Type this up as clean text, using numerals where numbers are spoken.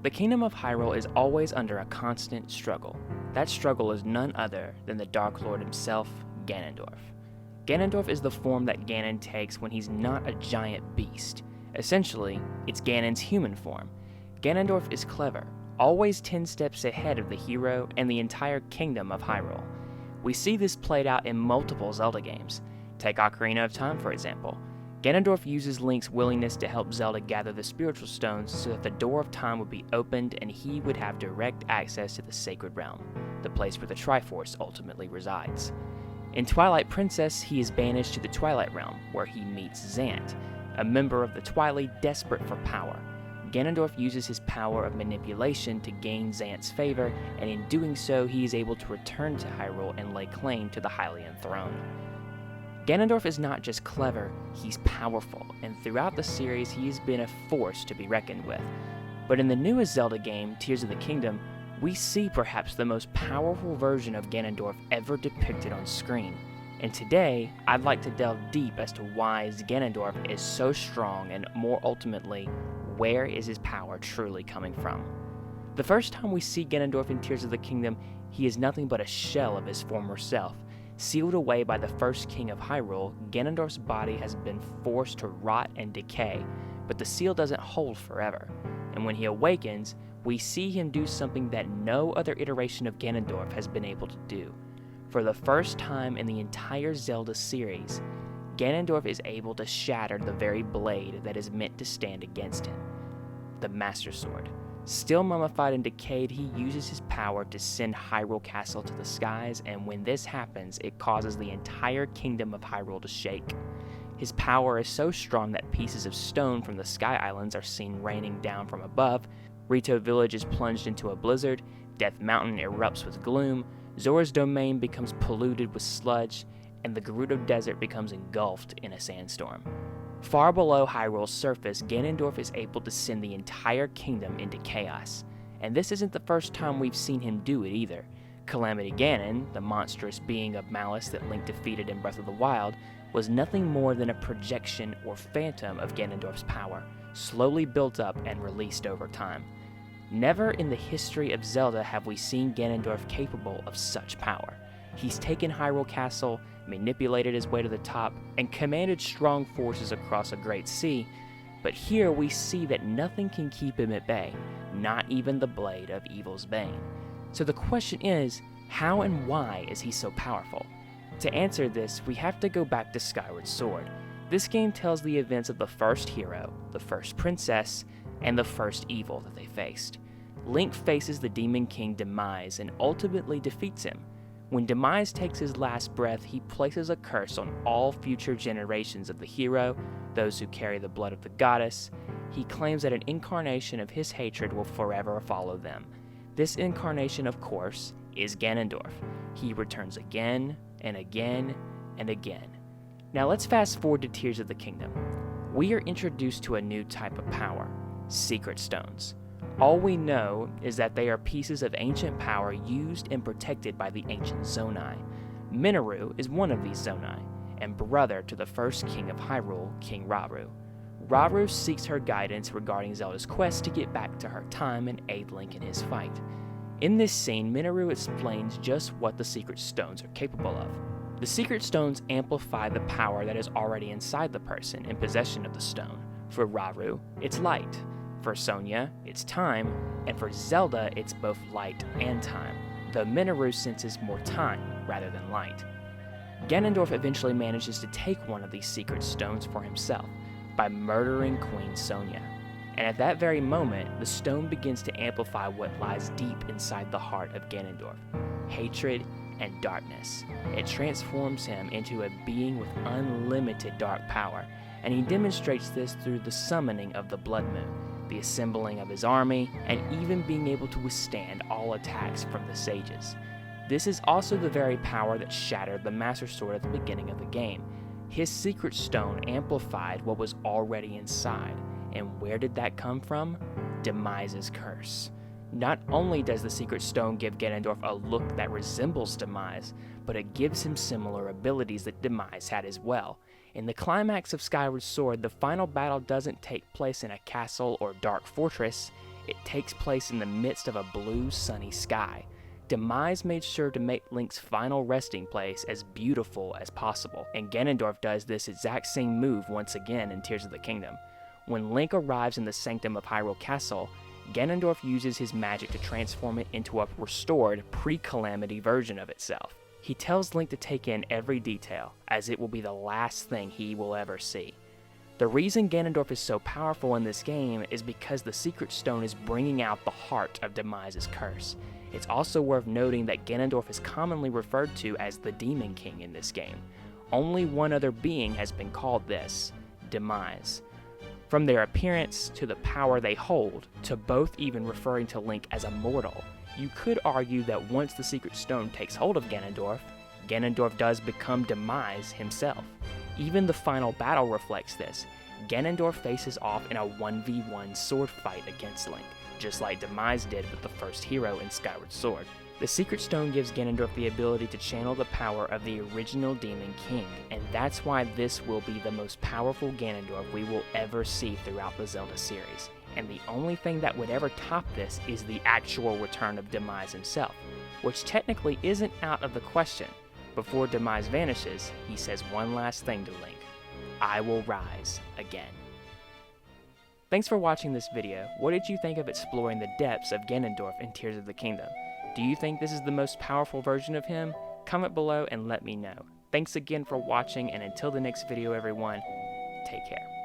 The Kingdom of Hyrule is always under a constant struggle. That struggle is none other than the Dark Lord himself, Ganondorf. Ganondorf is the form that Ganon takes when he's not a giant beast. Essentially, it's Ganon's human form. Ganondorf is clever, always 10 steps ahead of the hero and the entire Kingdom of Hyrule. We see this played out in multiple Zelda games. Take Ocarina of Time, for example. Ganondorf uses Link's willingness to help Zelda gather the spiritual stones so that the door of time would be opened and he would have direct access to the Sacred Realm, the place where the Triforce ultimately resides. In Twilight Princess, he is banished to the Twilight Realm, where he meets Zant, a member of the Twilight desperate for power. Ganondorf uses his power of manipulation to gain Zant's favor, and in doing so, he is able to return to Hyrule and lay claim to the Hylian throne. Ganondorf is not just clever, he's powerful, and throughout the series he has been a force to be reckoned with. But in the newest Zelda game, Tears of the Kingdom, we see perhaps the most powerful version of Ganondorf ever depicted on screen. And today, I'd like to delve deep as to why Ganondorf is so strong and more ultimately, where is his power truly coming from? The first time we see Ganondorf in Tears of the Kingdom, he is nothing but a shell of his former self. Sealed away by the first king of Hyrule, Ganondorf's body has been forced to rot and decay, but the seal doesn't hold forever. And when he awakens, we see him do something that no other iteration of Ganondorf has been able to do. For the first time in the entire Zelda series, Ganondorf is able to shatter the very blade that is meant to stand against him, the Master Sword. Still mummified and decayed, he uses his power to send Hyrule Castle to the skies, and when this happens, it causes the entire kingdom of Hyrule to shake. His power is so strong that pieces of stone from the Sky Islands are seen raining down from above, Rito Village is plunged into a blizzard, Death Mountain erupts with gloom, Zora's domain becomes polluted with sludge, and the Gerudo Desert becomes engulfed in a sandstorm. Far below Hyrule's surface, Ganondorf is able to send the entire kingdom into chaos. And this isn't the first time we've seen him do it either. Calamity Ganon, the monstrous being of malice that Link defeated in Breath of the Wild, was nothing more than a projection or phantom of Ganondorf's power, slowly built up and released over time. Never in the history of Zelda have we seen Ganondorf capable of such power. He's taken Hyrule Castle, manipulated his way to the top, and commanded strong forces across a great sea, but here we see that nothing can keep him at bay, not even the blade of evil's bane. So the question is, how and why is he so powerful? To answer this, we have to go back to Skyward Sword. This game tells the events of the first hero, the first princess, and the first evil that they faced. Link faces the Demon King Demise and ultimately defeats him. When Demise takes his last breath, he places a curse on all future generations of the hero, those who carry the blood of the goddess. He claims that an incarnation of his hatred will forever follow them. This incarnation, of course, is Ganondorf. He returns again and again and again. Now let's fast forward to Tears of the Kingdom. We are introduced to a new type of power, Secret Stones. All we know is that they are pieces of ancient power used and protected by the ancient Zonai. Minoru is one of these Zonai, and brother to the first king of Hyrule, King Rauru. Rauru seeks her guidance regarding Zelda's quest to get back to her time and aid Link in his fight. In this scene, Minoru explains just what the Secret Stones are capable of. The Secret Stones amplify the power that is already inside the person in possession of the stone. For Rauru, it's light. For Sonia, it's time, and for Zelda, it's both light and time, though Minoru senses more time rather than light. Ganondorf eventually manages to take one of these secret stones for himself by murdering Queen Sonia. And at that very moment, the stone begins to amplify what lies deep inside the heart of Ganondorf, hatred and darkness. It transforms him into a being with unlimited dark power, and he demonstrates this through the summoning of the Blood Moon, the assembling of his army, and even being able to withstand all attacks from the sages. This is also the very power that shattered the Master Sword at the beginning of the game. His secret stone amplified what was already inside, and where did that come from? Demise's curse. Not only does the secret stone give Ganondorf a look that resembles Demise, but it gives him similar abilities that Demise had as well. In the climax of Skyward Sword, the final battle doesn't take place in a castle or dark fortress, It takes place in the midst of a blue, sunny sky. Demise made sure to make Link's final resting place as beautiful as possible, and Ganondorf does this exact same move once again in Tears of the Kingdom. When Link arrives in the sanctum of Hyrule Castle, Ganondorf uses his magic to transform it into a restored, pre-calamity version of itself. He tells Link to take in every detail, as it will be the last thing he will ever see. The reason Ganondorf is so powerful in this game is because the Secret Stone is bringing out the heart of Demise's curse. It's also worth noting that Ganondorf is commonly referred to as the Demon King in this game. Only one other being has been called this, Demise. From their appearance to the power they hold, to both even referring to Link as a mortal, you could argue that once the Secret Stone takes hold of Ganondorf, Ganondorf does become Demise himself. Even the final battle reflects this. Ganondorf faces off in a 1v1 sword fight against Link, just like Demise did with the first hero in Skyward Sword. The Secret Stone gives Ganondorf the ability to channel the power of the original Demon King, and that's why this will be the most powerful Ganondorf we will ever see throughout the Zelda series. And the only thing that would ever top this is the actual return of Demise himself, which technically isn't out of the question. Before Demise vanishes, he says one last thing to Link: I will rise again. Thanks for watching this video. What did you think of exploring the depths of Ganondorf in Tears of the Kingdom? Do you think this is the most powerful version of him? Comment below and let me know. Thanks again for watching, and until the next video everyone, take care.